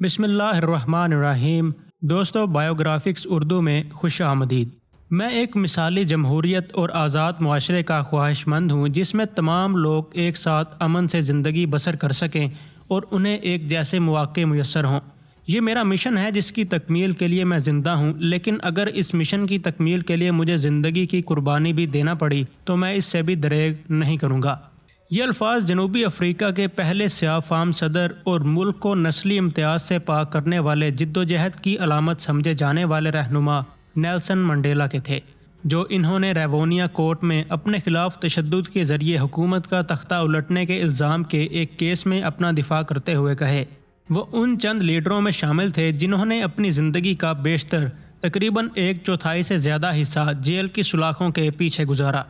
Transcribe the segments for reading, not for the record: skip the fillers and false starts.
بسم اللہ الرحمن الرحیم۔ دوستو، بایوگرافکس اردو میں خوش آمدید۔ میں ایک مثالی جمہوریت اور آزاد معاشرے کا خواہش مند ہوں جس میں تمام لوگ ایک ساتھ امن سے زندگی بسر کر سکیں اور انہیں ایک جیسے مواقع میسر ہوں۔ یہ میرا مشن ہے جس کی تکمیل کے لیے میں زندہ ہوں، لیکن اگر اس مشن کی تکمیل کے لیے مجھے زندگی کی قربانی بھی دینا پڑی تو میں اس سے بھی دریغ نہیں کروں گا۔ یہ الفاظ جنوبی افریقہ کے پہلے سیاہ فام صدر اور ملک کو نسلی امتیاز سے پاک کرنے والے جدوجہد کی علامت سمجھے جانے والے رہنما نیلسن منڈیلا کے تھے، جو انہوں نے ریوونیا کورٹ میں اپنے خلاف تشدد کے ذریعے حکومت کا تختہ الٹنے کے الزام کے ایک کیس میں اپنا دفاع کرتے ہوئے کہے۔ وہ ان چند لیڈروں میں شامل تھے جنہوں نے اپنی زندگی کا بیشتر تقریباً 1/4 سے زیادہ حصہ جیل کی سلاخوں کے پیچھے گزارا۔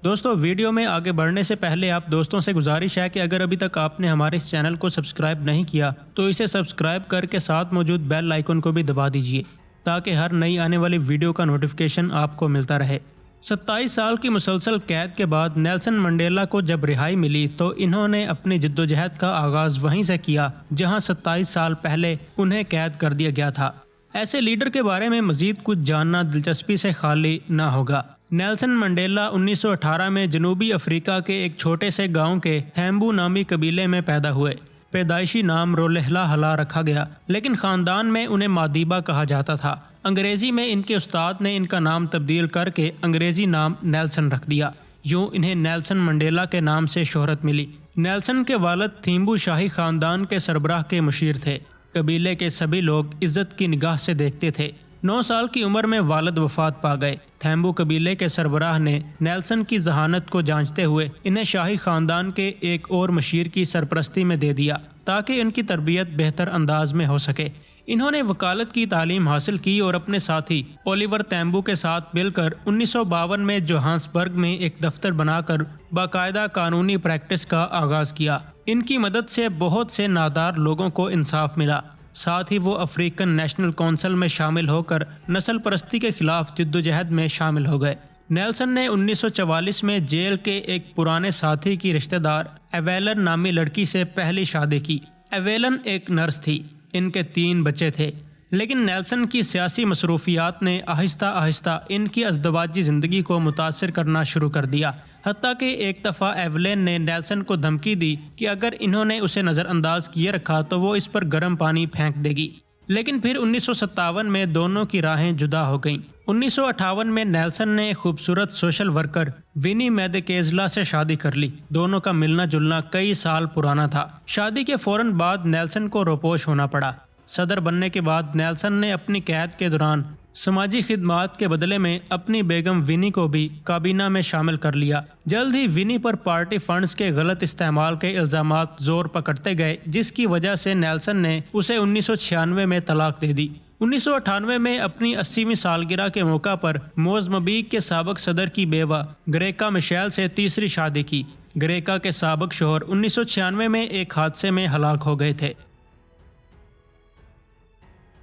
دوستو، ویڈیو میں آگے بڑھنے سے پہلے آپ دوستوں سے گزارش ہے کہ اگر ابھی تک آپ نے ہمارے اس چینل کو سبسکرائب نہیں کیا تو اسے سبسکرائب کر کے ساتھ موجود بیل آئیکن کو بھی دبا دیجیے تاکہ ہر نئی آنے والی ویڈیو کا نوٹیفیکیشن آپ کو ملتا رہے۔ 27 سال کی مسلسل قید کے بعد نیلسن منڈیلا کو جب رہائی ملی تو انہوں نے اپنی جدوجہد کا آغاز وہیں سے کیا جہاں 27 سال پہلے انہیں قید کر دیا گیا تھا۔ ایسے لیڈر کے بارے میں مزید کچھ جاننا دلچسپی سے خالی نہ ہوگا۔ نیلسن منڈیلا 1918 میں جنوبی افریقہ کے ایک چھوٹے سے گاؤں کے تھیمبو نامی قبیلے میں پیدا ہوئے۔ پیدائشی نام رولہلا ہلا رکھا گیا، لیکن خاندان میں انہیں مادیبا کہا جاتا تھا۔ انگریزی میں ان کے استاد نے ان کا نام تبدیل کر کے انگریزی نام نیلسن رکھ دیا، یوں انہیں نیلسن منڈیلا کے نام سے شہرت ملی۔ نیلسن کے والد تھیمبو شاہی خاندان کے سربراہ کے مشیر تھے۔ قبیلے کے سبھی لوگ عزت کی نگاہ سے دیکھتے تھے۔ 9 سال کی عمر میں والد وفات پا گئے۔ تھیمبو قبیلے کے سربراہ نے نیلسن کی ذہانت کو جانچتے ہوئے انہیں شاہی خاندان کے ایک اور مشیر کی سرپرستی میں دے دیا تاکہ ان کی تربیت بہتر انداز میں ہو سکے۔ انہوں نے وکالت کی تعلیم حاصل کی اور اپنے ساتھی اولیور تھیمبو کے ساتھ مل کر 1952 میں جوہانسبرگ میں ایک دفتر بنا کر باقاعدہ قانونی پریکٹس کا آغاز کیا۔ ان کی مدد سے بہت سے نادار لوگوں کو انصاف ملا۔ ساتھ ہی وہ افریقن نیشنل کونسل میں شامل ہو کر نسل پرستی کے خلاف جدوجہد میں شامل ہو گئے۔ نیلسن نے 1944 میں جیل کے ایک پرانے ساتھی کی رشتہ دار ایویلن نامی لڑکی سے پہلی شادی کی۔ ایویلن ایک نرس تھی۔ ان کے 3 بچے تھے، لیکن نیلسن کی سیاسی مصروفیات نے آہستہ آہستہ ان کی ازدواجی زندگی کو متاثر کرنا شروع کر دیا، حتیٰ کہ ایک دفعہ ایویلن نے نیلسن کو دھمکی دی کہ اگر انہوں نے اسے نظر انداز کیے رکھا تو وہ اس پر گرم پانی پھینک دے گی۔ لیکن پھر 1957 میں دونوں کی راہیں جدا ہو گئیں۔ 1958 میں نیلسن نے خوبصورت سوشل ورکر وینی میدیکیزلا سے شادی کر لی۔ دونوں کا ملنا جلنا کئی سال پرانا تھا۔ شادی کے فوراً بعد نیلسن کو روپوش ہونا پڑا۔ صدر بننے کے بعد نیلسن نے اپنی قید کے دوران سماجی خدمات کے بدلے میں اپنی بیگم وینی کو بھی کابینہ میں شامل کر لیا۔ جلد ہی وینی پر پارٹی فنڈز کے غلط استعمال کے الزامات زور پکڑتے گئے، جس کی وجہ سے نیلسن نے اسے 1996 میں طلاق دے دی۔ 1998 میں اپنی 80ویں سالگرہ کے موقع پر موزمبیق کے سابق صدر کی بیوہ گریکا میشیل سے تیسری شادی کی۔ گریکا کے سابق شوہر 1996 میں ایک حادثے میں ہلاک ہو گئے تھے۔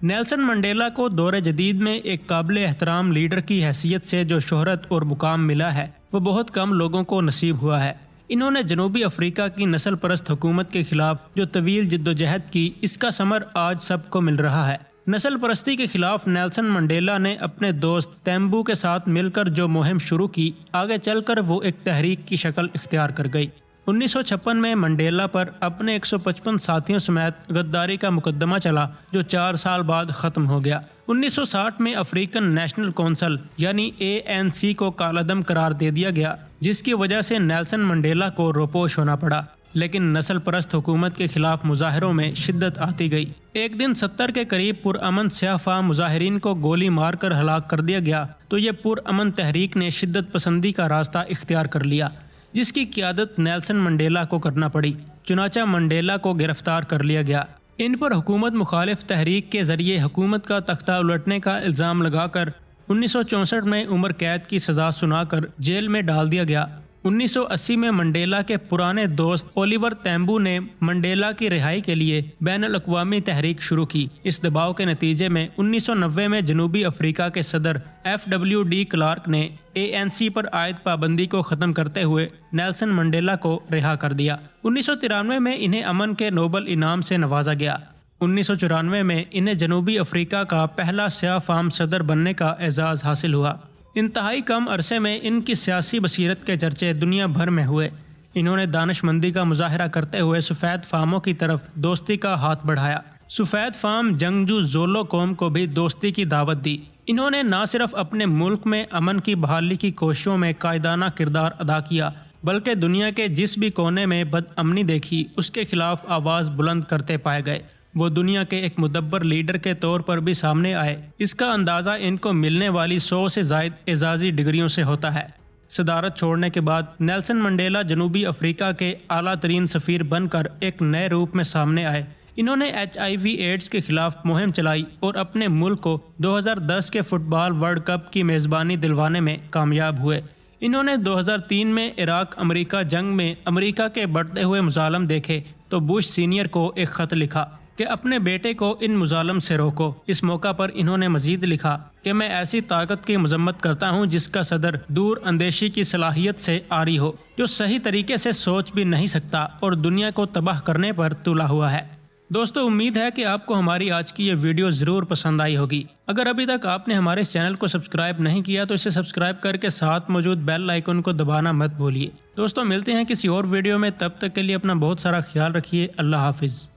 نیلسن منڈیلا کو دور جدید میں ایک قابل احترام لیڈر کی حیثیت سے جو شہرت اور مقام ملا ہے وہ بہت کم لوگوں کو نصیب ہوا ہے۔ انہوں نے جنوبی افریقہ کی نسل پرست حکومت کے خلاف جو طویل جدوجہد کی، اس کا ثمر آج سب کو مل رہا ہے۔ نسل پرستی کے خلاف نیلسن منڈیلا نے اپنے دوست تھیمبو کے ساتھ مل کر جو مہم شروع کی، آگے چل کر وہ ایک تحریک کی شکل اختیار کر گئی۔ 1956 میں منڈیلا پر اپنے 155 ساتھیوں سمیت غداری کا مقدمہ چلا جو 4 سال بعد ختم ہو گیا۔ 1960 میں افریقن نیشنل کونسل یعنی ANC کو کالعدم قرار دے دیا گیا، جس کی وجہ سے نیلسن منڈیلا کو روپوش ہونا پڑا، لیکن نسل پرست حکومت کے خلاف مظاہروں میں شدت آتی گئی۔ ایک دن 70 کے قریب پرامن سیاہ فام مظاہرین کو گولی مار کر ہلاک کر دیا گیا تو یہ پرامن تحریک نے شدت پسندی کا راستہ اختیار کر لیا، جس کی قیادت نیلسن منڈیلا کو کرنا پڑی۔ چنانچہ منڈیلا کو گرفتار کر لیا گیا۔ ان پر حکومت مخالف تحریک کے ذریعے حکومت کا تختہ الٹنے کا الزام لگا کر 1964 میں عمر قید کی سزا سنا کر جیل میں ڈال دیا گیا۔ 1980 میں منڈیلا کے پرانے دوست اولیور تھیمبو نے منڈیلا کی رہائی کے لیے بین الاقوامی تحریک شروع کی۔ اس دباؤ کے نتیجے میں 1990 میں جنوبی افریقہ کے صدر FW کلارک نے ANC پر عائد پابندی کو ختم کرتے ہوئے نیلسن منڈیلا کو رہا کر دیا۔ 1993 میں انہیں امن کے نوبل انعام سے نوازا گیا۔ 1994 میں انہیں جنوبی افریقہ کا پہلا سیاہ فام صدر بننے کا اعزاز حاصل ہوا۔ انتہائی کم عرصے میں ان کی سیاسی بصیرت کے چرچے دنیا بھر میں ہوئے۔ انہوں نے دانش مندی کا مظاہرہ کرتے ہوئے سفید فاموں کی طرف دوستی کا ہاتھ بڑھایا۔ سفید فام جنگجو زولو قوم کو بھی دوستی کی دعوت دی۔ انہوں نے نہ صرف اپنے ملک میں امن کی بحالی کی کوششوں میں قائدانہ کردار ادا کیا، بلکہ دنیا کے جس بھی کونے میں بد امنی دیکھی اس کے خلاف آواز بلند کرتے پائے گئے۔ وہ دنیا کے ایک مدبر لیڈر کے طور پر بھی سامنے آئے۔ اس کا اندازہ ان کو ملنے والی 100 سے زائد اعزازی ڈگریوں سے ہوتا ہے۔ صدارت چھوڑنے کے بعد نیلسن منڈیلا جنوبی افریقہ کے اعلیٰ ترین سفیر بن کر ایک نئے روپ میں سامنے آئے۔ انہوں نے HIV ایڈز کے خلاف مہم چلائی اور اپنے ملک کو 2010 کے فٹ بال ورلڈ کپ کی میزبانی دلوانے میں کامیاب ہوئے۔ انہوں نے 2003 میں عراق امریکہ جنگ میں امریکہ کے بڑھتے ہوئے مظالم دیکھے تو بش سینئر کو ایک خط لکھا کہ اپنے بیٹے کو ان مظالم سے روکو۔ اس موقع پر انہوں نے مزید لکھا کہ میں ایسی طاقت کی مذمت کرتا ہوں جس کا صدر دور اندیشی کی صلاحیت سے عاری ہو، جو صحیح طریقے سے سوچ بھی نہیں سکتا اور دنیا کو تباہ کرنے پر تلا ہوا ہے۔ دوستو، امید ہے کہ آپ کو ہماری آج کی یہ ویڈیو ضرور پسند آئی ہوگی۔ اگر ابھی تک آپ نے ہمارے اس چینل کو سبسکرائب نہیں کیا تو اسے سبسکرائب کر کے ساتھ موجود بیل آئیکن کو دبانا مت بھولیے۔ دوستو، ملتے ہیں کسی اور ویڈیو میں، تب تک کے لیے اپنا بہت سارا خیال رکھیے۔ اللہ حافظ۔